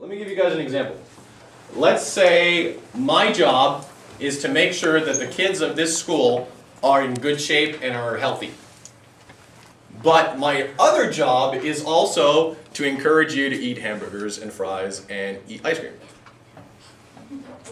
let me give you guys an example. Let's say my job is to make sure that the kids of this school are in good shape and are healthy. But my other job is also to encourage you to eat hamburgers and fries and eat ice cream.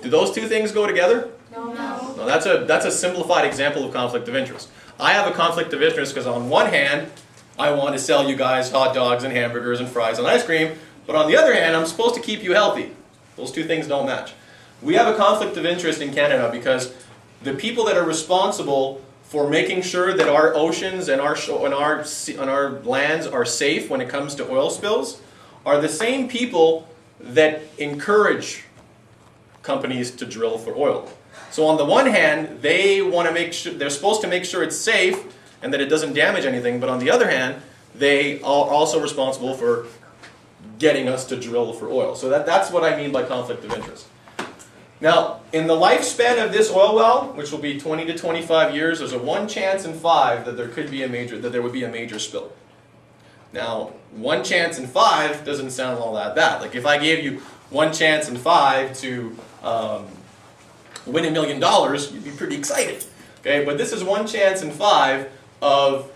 Do those two things go together? No. No, that's a simplified example of conflict of interest. I have a conflict of interest because on one hand, I want to sell you guys hot dogs and hamburgers and fries and ice cream, but on the other hand, I'm supposed to keep you healthy. Those two things don't match. We have a conflict of interest in Canada because the people that are responsible for making sure that our oceans and our lands are safe when it comes to oil spills are the same people that encourage companies to drill for oil. So on the one hand, they want to make sure, they're supposed to make sure it's safe and that it doesn't damage anything, but on the other hand, they are also responsible for getting us to drill for oil. So that's what I mean by conflict of interest. Now, in the lifespan of this oil well, which will be 20 to 25 years, there's a 1 chance in 5 that there would be a major spill. Now, 1 chance in 5 doesn't sound all that bad. Like if I gave you 1 chance in 5 to win $1 million, you'd be pretty excited. Okay, but this is 1 chance in 5 of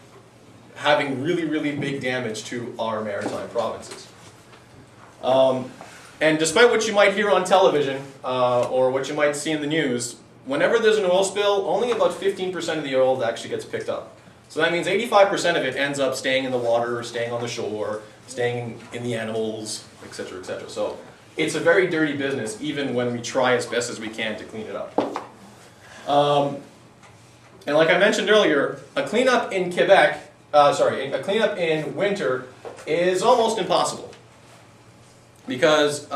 having really, really big damage to our maritime provinces. And despite what you might hear on television or what you might see in the news, whenever there's an oil spill, only about 15% of the oil actually gets picked up. So that means 85% of it ends up staying in the water, staying on the shore, staying in the animals, etc., etc. So it's a very dirty business, even when we try as best as we can to clean it up. And like I mentioned earlier, a cleanup in a cleanup in winter is almost impossible. Because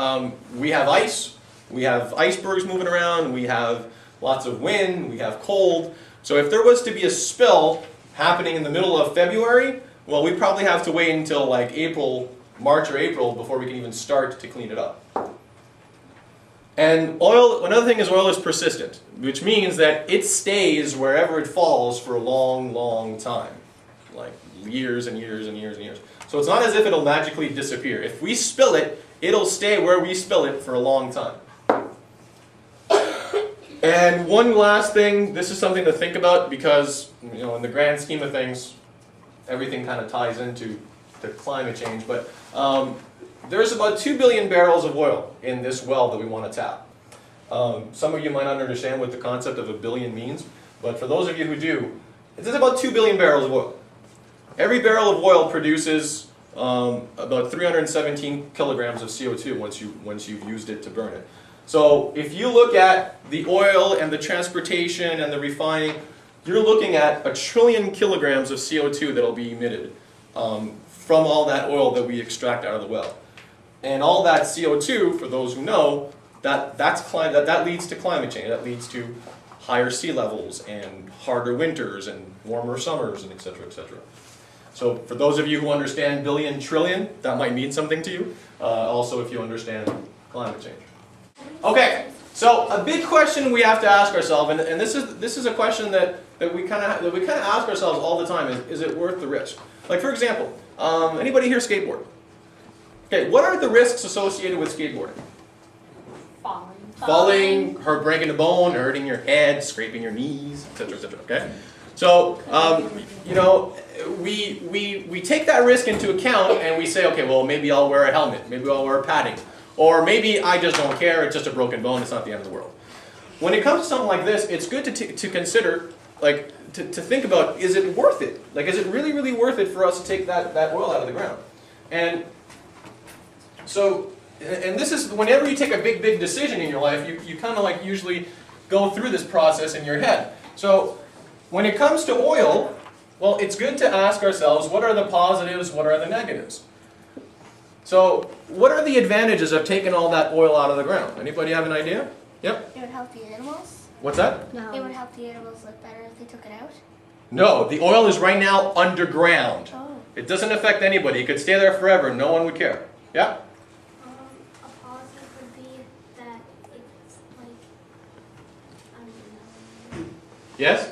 we have ice, we have icebergs moving around, we have lots of wind, we have cold. So if there was to be a spill happening in the middle of February, well, we'd probably have to wait until like March or April before we can even start to clean it up. And oil, another thing is oil is persistent, which means that it stays wherever it falls for a long, long time. Like years and years and years and years. So it's not as if it'll magically disappear. If we spill it, it'll stay where we spill it for a long time. And one last thing, this is something to think about because, you know, in the grand scheme of things, everything kind of ties into climate change. But there's about 2 billion barrels of oil in this well that we want to tap. Some of you might not understand what the concept of a billion means, but for those of you who do, it's about 2 billion barrels of oil. Every barrel of oil produces about 317 kilograms of CO2 once you've used it to burn it. So if you look at the oil and the transportation and the refining, you're looking at 1 trillion kilograms of CO2 that'll be emitted from all that oil that we extract out of the well. And all that CO2, for those who know, that leads to climate change. That leads to higher sea levels and harder winters and warmer summers and etc., etc. So for those of you who understand billion, trillion, that might mean something to you. Also if you understand climate change. Okay, so a big question we have to ask ourselves, and this is a question that we kind of ask ourselves all the time, is it worth the risk? Like for example, anybody here skateboard? Okay, what are the risks associated with skateboarding? Falling, breaking a bone, hurting your head, scraping your knees, etc., etc. Okay, so you know, we take that risk into account and we say, okay, well maybe I'll wear a helmet, maybe I'll wear padding, or maybe I just don't care. It's just a broken bone. It's not the end of the world. When it comes to something like this, it's good to consider, like to think about, is it worth it? Like, is it really, really worth it for us to take that oil out of the ground? And so. And this is, whenever you take a big decision in your life, you kind of like usually go through this process in your head. So when it comes to oil, well, it's good to ask ourselves, what are the positives, what are the negatives? So what are the advantages of taking all that oil out of the ground? Anybody have an idea? Yep. It would help the animals. What's that? No. It would help the animals live better if they took it out. No, the oil is right now underground. Oh. It doesn't affect anybody. It could stay there forever. No one would care. Yeah? Yes?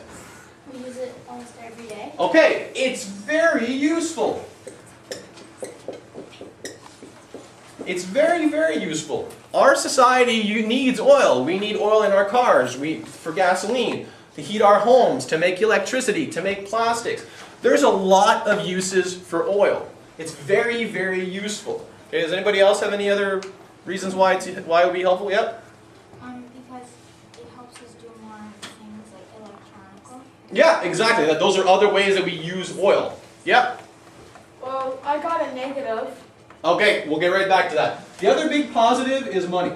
We use it almost every day. Okay, it's very useful. It's very, very useful. Our society needs oil. We need oil in our cars, for gasoline, to heat our homes, to make electricity, to make plastics. There's a lot of uses for oil. It's very, very useful. Okay, does anybody else have any other reasons why it would be helpful? Yep. Because it helps us do more things like electronical. Yeah, exactly. Those are other ways that we use oil. Yep. Well, I got a negative. Okay, we'll get right back to that. The other big positive is money.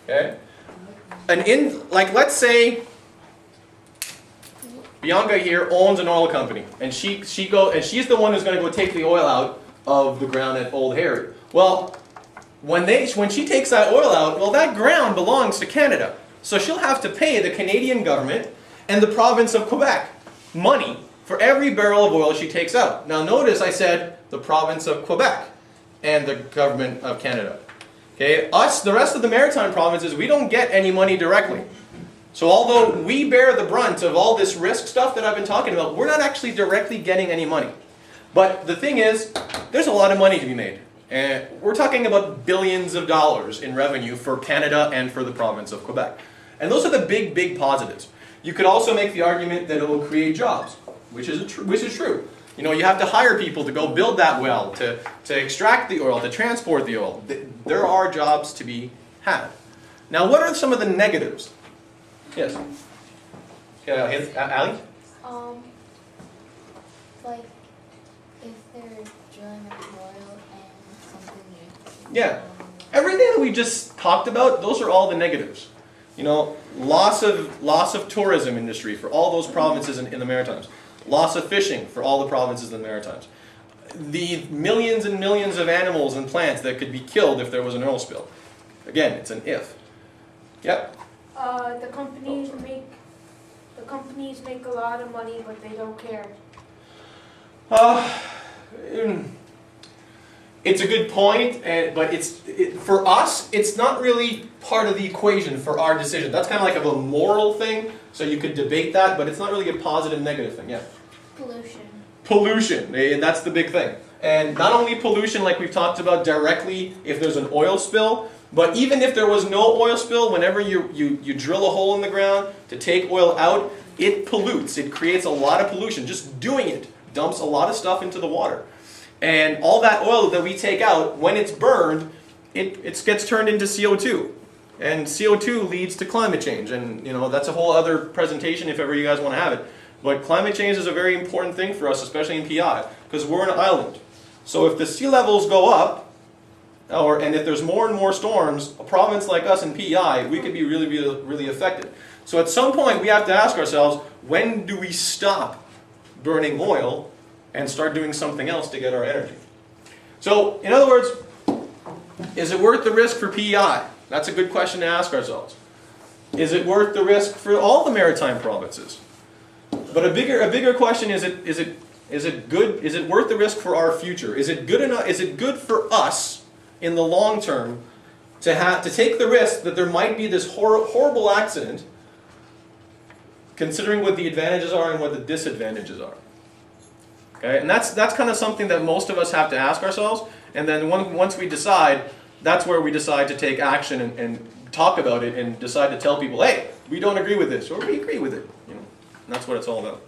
Okay? Let's say Bianca here owns an oil company, and she's the one who's going to go take the oil out of the ground at Old Harry. Well, when she takes that oil out, well, that ground belongs to Canada. So she'll have to pay the Canadian government and the province of Quebec money for every barrel of oil she takes out. Now notice I said the province of Quebec and the government of Canada. Okay, the rest of the maritime provinces, we don't get any money directly. So although we bear the brunt of all this risk stuff that I've been talking about, we're not actually directly getting any money. But the thing is, there's a lot of money to be made. And we're talking about billions of dollars in revenue for Canada and for the province of Quebec. And those are the big, big positives. You could also make the argument that it will create jobs, which is true. You know, you have to hire people to go build that well, to extract the oil, to transport the oil. There are jobs to be had. Now, what are some of the negatives? Yes. Yeah, Ali? Like if they're drilling up oil and something new. Yeah. Everything that we just talked about, those are all the negatives. You know, loss of tourism industry for all those provinces in the Maritimes. Loss of fishing for all the provinces in the Maritimes. The millions and millions of animals and plants that could be killed if there was an oil spill. Again, it's an if. Yep. The companies make a lot of money, but they don't care. It's a good point, but for us, it's not really part of the equation for our decision. That's kind of like a moral thing, so you could debate that, but it's not really a positive, negative thing. Yeah. Pollution. Pollution, that's the big thing. And not only pollution like we've talked about directly if there's an oil spill, but even if there was no oil spill, whenever you drill a hole in the ground to take oil out, it pollutes. It creates a lot of pollution. Just doing it dumps a lot of stuff into the water. And all that oil that we take out, when it's burned, it gets turned into CO2. And CO2 leads to climate change. And you know, that's a whole other presentation if ever you guys want to have it. But climate change is a very important thing for us, especially in PI, because we're an island. So if the sea levels go up, and if there's more and more storms, a province like us in PEI, we could be really, really, really affected. So at some point we have to ask ourselves, when do we stop burning oil and start doing something else to get our energy? So, in other words, is it worth the risk for PEI? That's a good question to ask ourselves. Is it worth the risk for all the maritime provinces? But a bigger question is it good? Is it worth the risk for our future? Is it good enough? Is it good for us in the long term to take the risk that there might be this horrible accident, considering what the advantages are and what the disadvantages are? Okay, and that's kind of something that most of us have to ask ourselves. And then once we decide, that's where we decide to take action and talk about it and decide to tell people, hey, we don't agree with this or we agree with it. You know, and that's what it's all about.